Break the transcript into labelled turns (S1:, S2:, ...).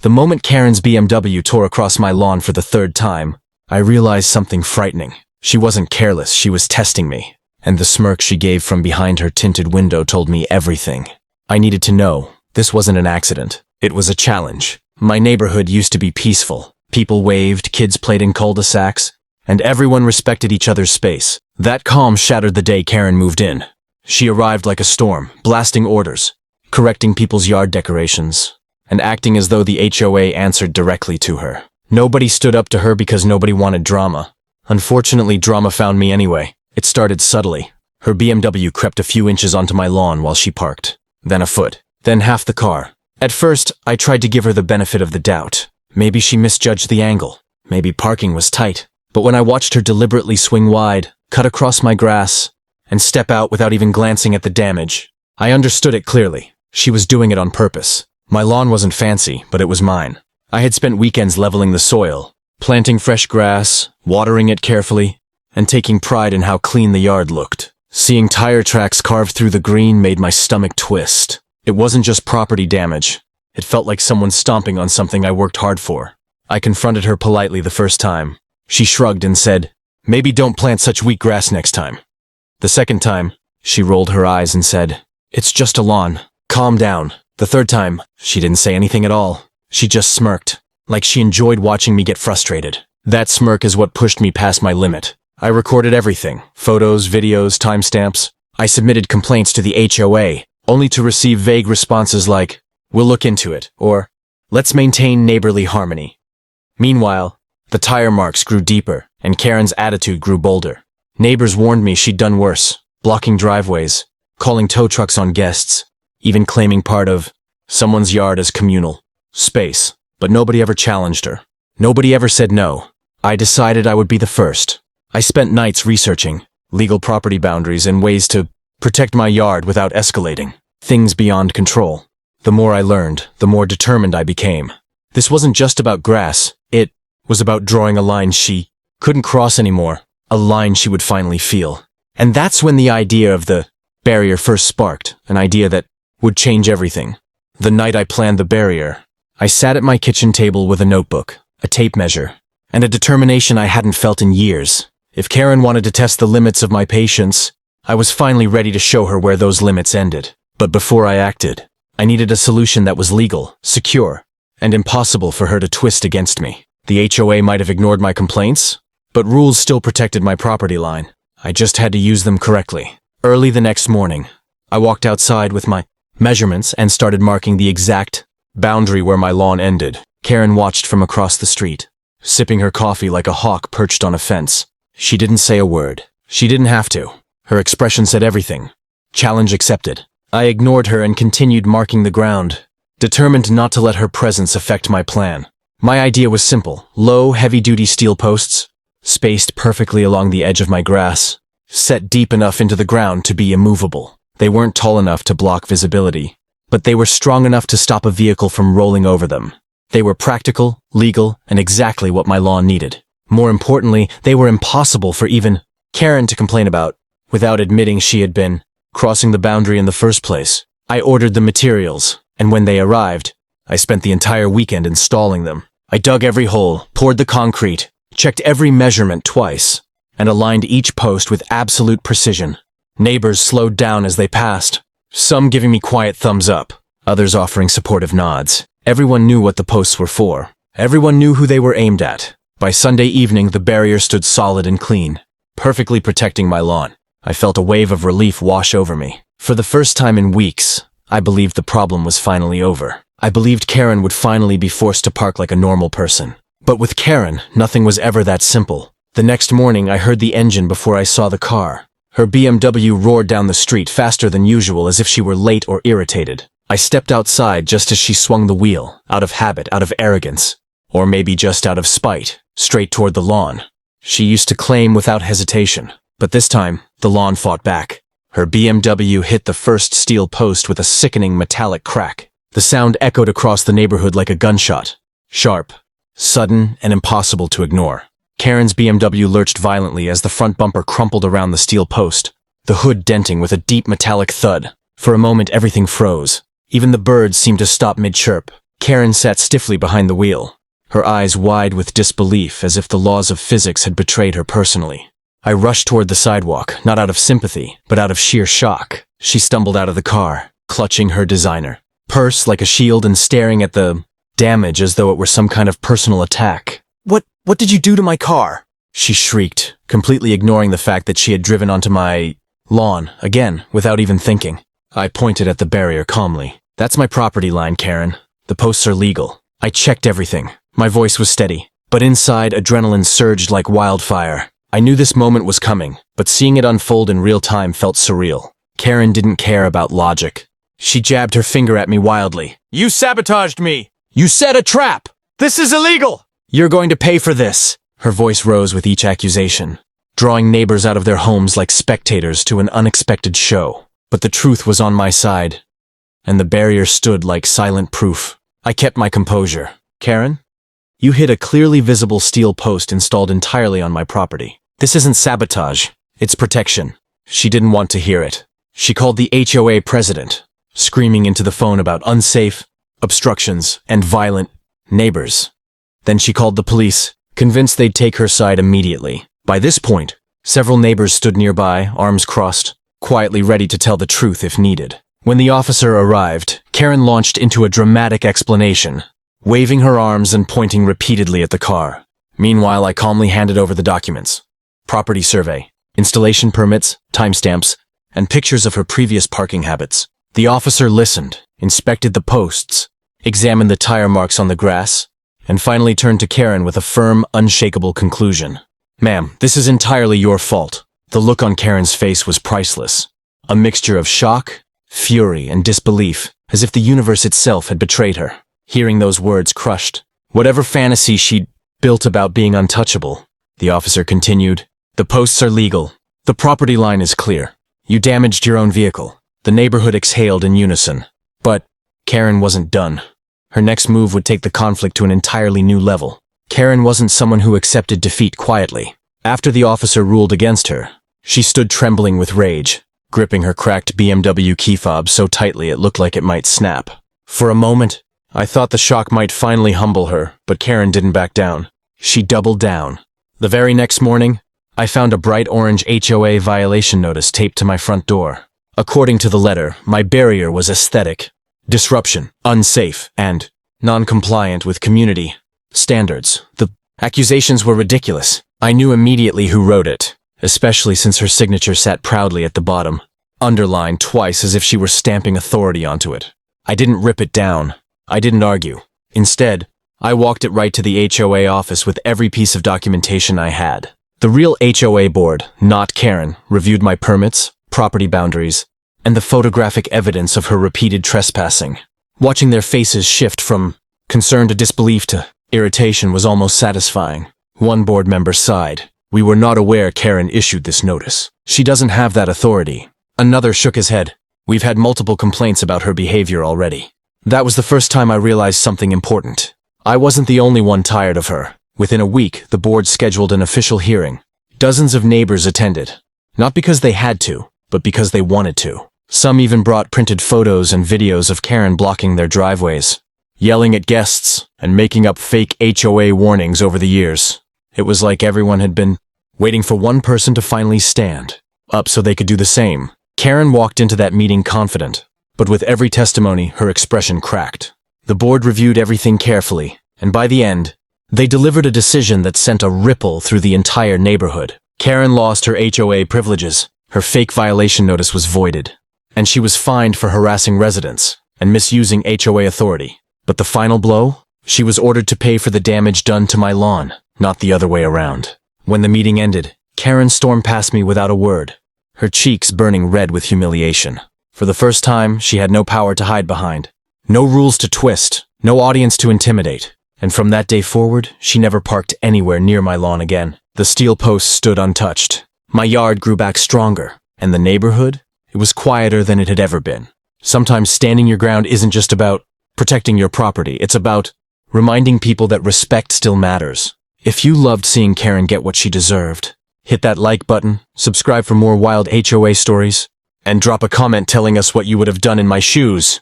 S1: The moment Karen's BMW tore across my lawn for the third time, I realized something frightening. She wasn't careless, she was testing me. And the smirk she gave from behind her tinted window told me everything. I needed to know. This wasn't an accident. It was a challenge. My neighborhood used to be peaceful. People waved, kids played in cul-de-sacs, and everyone respected each other's space. That calm shattered the day Karen moved in. She arrived like a storm, blasting orders, correcting people's yard decorations, and acting as though the HOA answered directly to her. Nobody stood up to her because nobody wanted drama. Unfortunately, drama found me anyway. It started subtly. Her BMW crept a few inches onto my lawn while she parked. Then a foot. Then half the car. At first, I tried to give her the benefit of the doubt. Maybe she misjudged the angle. Maybe parking was tight. But when I watched her deliberately swing wide, cut across my grass, and step out without even glancing at the damage, I understood it clearly. She was doing it on purpose. My lawn wasn't fancy, but it was mine. I had spent weekends leveling the soil, planting fresh grass, watering it carefully, and taking pride in how clean the yard looked. Seeing tire tracks carved through the green made my stomach twist. It wasn't just property damage. It felt like someone stomping on something I worked hard for. I confronted her politely the first time. She shrugged and said, "Maybe don't plant such weak grass next time." The second time, she rolled her eyes and said, "It's just a lawn. Calm down." The third time, she didn't say anything at all. She just smirked, like she enjoyed watching me get frustrated. That smirk is what pushed me past my limit. I recorded everything, photos, videos, timestamps. I submitted complaints to the HOA, only to receive vague responses like, "We'll look into it," or "Let's maintain neighborly harmony." Meanwhile, the tire marks grew deeper, and Karen's attitude grew bolder. Neighbors warned me she'd done worse, blocking driveways, calling tow trucks on guests, even claiming part of someone's yard as communal space. But nobody ever challenged her. Nobody ever said no. I decided I would be the first. I spent nights researching legal property boundaries and ways to protect my yard without escalating things beyond control. The more I learned, the more determined I became. This wasn't just about grass. It was about drawing a line she couldn't cross anymore, a line she would finally feel. And that's when the idea of the barrier first sparked, an idea that would change everything. The night I planned the barrier, I sat at my kitchen table with a notebook, a tape measure, and a determination I hadn't felt in years. If Karen wanted to test the limits of my patience, I was finally ready to show her where those limits ended. But before I acted, I needed a solution that was legal, secure, and impossible for her to twist against me. The HOA might have ignored my complaints, but rules still protected my property line. I just had to use them correctly. Early the next morning, I walked outside with my measurements and started marking the exact boundary where my lawn ended. Karen watched from across the street, sipping her coffee like a hawk perched on a fence. She didn't say a word. She didn't have to. Her expression said everything. Challenge accepted. I ignored her and continued marking the ground, determined not to let her presence affect my plan. My idea was simple: low, heavy-duty steel posts, spaced perfectly along the edge of my grass, set deep enough into the ground to be immovable. They weren't tall enough to block visibility, but they were strong enough to stop a vehicle from rolling over them. They were practical, legal, and exactly what my lawn needed. More importantly, they were impossible for even Karen to complain about, without admitting she had been crossing the boundary in the first place. I ordered the materials, and when they arrived, I spent the entire weekend installing them. I dug every hole, poured the concrete, checked every measurement twice, and aligned each post with absolute precision. Neighbors slowed down as they passed, some giving me quiet thumbs up, others offering supportive nods. Everyone knew what the posts were for. Everyone knew who they were aimed at. By Sunday evening, the barrier stood solid and clean, perfectly protecting my lawn. I felt a wave of relief wash over me. For the first time in weeks, I believed the problem was finally over. I believed Karen would finally be forced to park like a normal person. But with Karen, nothing was ever that simple. The next morning, I heard the engine before I saw the car. Her BMW roared down the street faster than usual, as if she were late or irritated. I stepped outside just as she swung the wheel, out of habit, out of arrogance, or maybe just out of spite, straight toward the lawn. She used to claim without hesitation, but this time, the lawn fought back. Her BMW hit the first steel post with a sickening metallic crack. The sound echoed across the neighborhood like a gunshot. Sharp, sudden, and impossible to ignore. Karen's BMW lurched violently as the front bumper crumpled around the steel post, the hood denting with a deep metallic thud. For a moment, everything froze. Even the birds seemed to stop mid-chirp. Karen sat stiffly behind the wheel, her eyes wide with disbelief as if the laws of physics had betrayed her personally. I rushed toward the sidewalk, not out of sympathy, but out of sheer shock. She stumbled out of the car, clutching her designer purse like a shield and staring at the damage as though it were some kind of personal attack. What did you do to my car?" she shrieked, completely ignoring the fact that she had driven onto my lawn, again, without even thinking. I pointed at the barrier calmly. "That's my property line, Karen. The posts are legal. I checked everything." My voice was steady, but inside adrenaline surged like wildfire. I knew this moment was coming, but seeing it unfold in real time felt surreal. Karen didn't care about logic. She jabbed her finger at me wildly. "You sabotaged me! You set a trap! This is illegal! You're going to pay for this!" Her voice rose with each accusation, drawing neighbors out of their homes like spectators to an unexpected show. But the truth was on my side, and the barrier stood like silent proof. I kept my composure. "Karen, you hit a clearly visible steel post installed entirely on my property. This isn't sabotage, it's protection." She didn't want to hear it. She called the HOA president, screaming into the phone about unsafe obstructions and violent neighbors. Then she called the police, convinced they'd take her side immediately. By this point, several neighbors stood nearby, arms crossed, quietly ready to tell the truth if needed. When the officer arrived, Karen launched into a dramatic explanation, waving her arms and pointing repeatedly at the car. Meanwhile, I calmly handed over the documents. Property survey, installation permits, timestamps, and pictures of her previous parking habits. The officer listened, inspected the posts, examined the tire marks on the grass, and finally turned to Karen with a firm, unshakable conclusion. "Ma'am, this is entirely your fault." The look on Karen's face was priceless. A mixture of shock, fury, and disbelief, as if the universe itself had betrayed her. Hearing those words crushed whatever fantasy she'd built about being untouchable. The officer continued, "The posts are legal. The property line is clear. You damaged your own vehicle." The neighborhood exhaled in unison. But Karen wasn't done. Her next move would take the conflict to an entirely new level. Karen wasn't someone who accepted defeat quietly. After the officer ruled against her, she stood trembling with rage, gripping her cracked BMW key fob so tightly it looked like it might snap. For a moment, I thought the shock might finally humble her, but Karen didn't back down. She doubled down. The very next morning, I found a bright orange HOA violation notice taped to my front door. According to the letter, my barrier was aesthetic, disruption, unsafe, and non-compliant with community standards. The accusations were ridiculous. I knew immediately who wrote it, especially since her signature sat proudly at the bottom, underlined twice as if she were stamping authority onto it. I didn't rip it down. I didn't argue. Instead, I walked it right to the HOA office with every piece of documentation I had. The real HOA board, not Karen, reviewed my permits, property boundaries, and the photographic evidence of her repeated trespassing. Watching their faces shift from concern to disbelief to irritation was almost satisfying. One board member sighed. "We were not aware Karen issued this notice. She doesn't have that authority." Another shook his head. "We've had multiple complaints about her behavior already." That was the first time I realized something important. I wasn't the only one tired of her. Within a week, the board scheduled an official hearing. Dozens of neighbors attended, not because they had to, but because they wanted to. Some even brought printed photos and videos of Karen blocking their driveways, yelling at guests, and making up fake HOA warnings over the years. It was like everyone had been waiting for one person to finally stand up so they could do the same. Karen walked into that meeting confident, but with every testimony, her expression cracked. The board reviewed everything carefully, and by the end, they delivered a decision that sent a ripple through the entire neighborhood. Karen lost her HOA privileges, her fake violation notice was voided, and she was fined for harassing residents and misusing HOA authority. But the final blow? She was ordered to pay for the damage done to my lawn, not the other way around. When the meeting ended, Karen stormed past me without a word, her cheeks burning red with humiliation. For the first time, she had no power to hide behind, no rules to twist, no audience to intimidate. And from that day forward, she never parked anywhere near my lawn again. The steel posts stood untouched. My yard grew back stronger, and the neighborhood, it was quieter than it had ever been. Sometimes standing your ground isn't just about protecting your property, it's about reminding people that respect still matters. If you loved seeing Karen get what she deserved, hit that like button, subscribe for more wild HOA stories, and drop a comment telling us what you would have done in my shoes.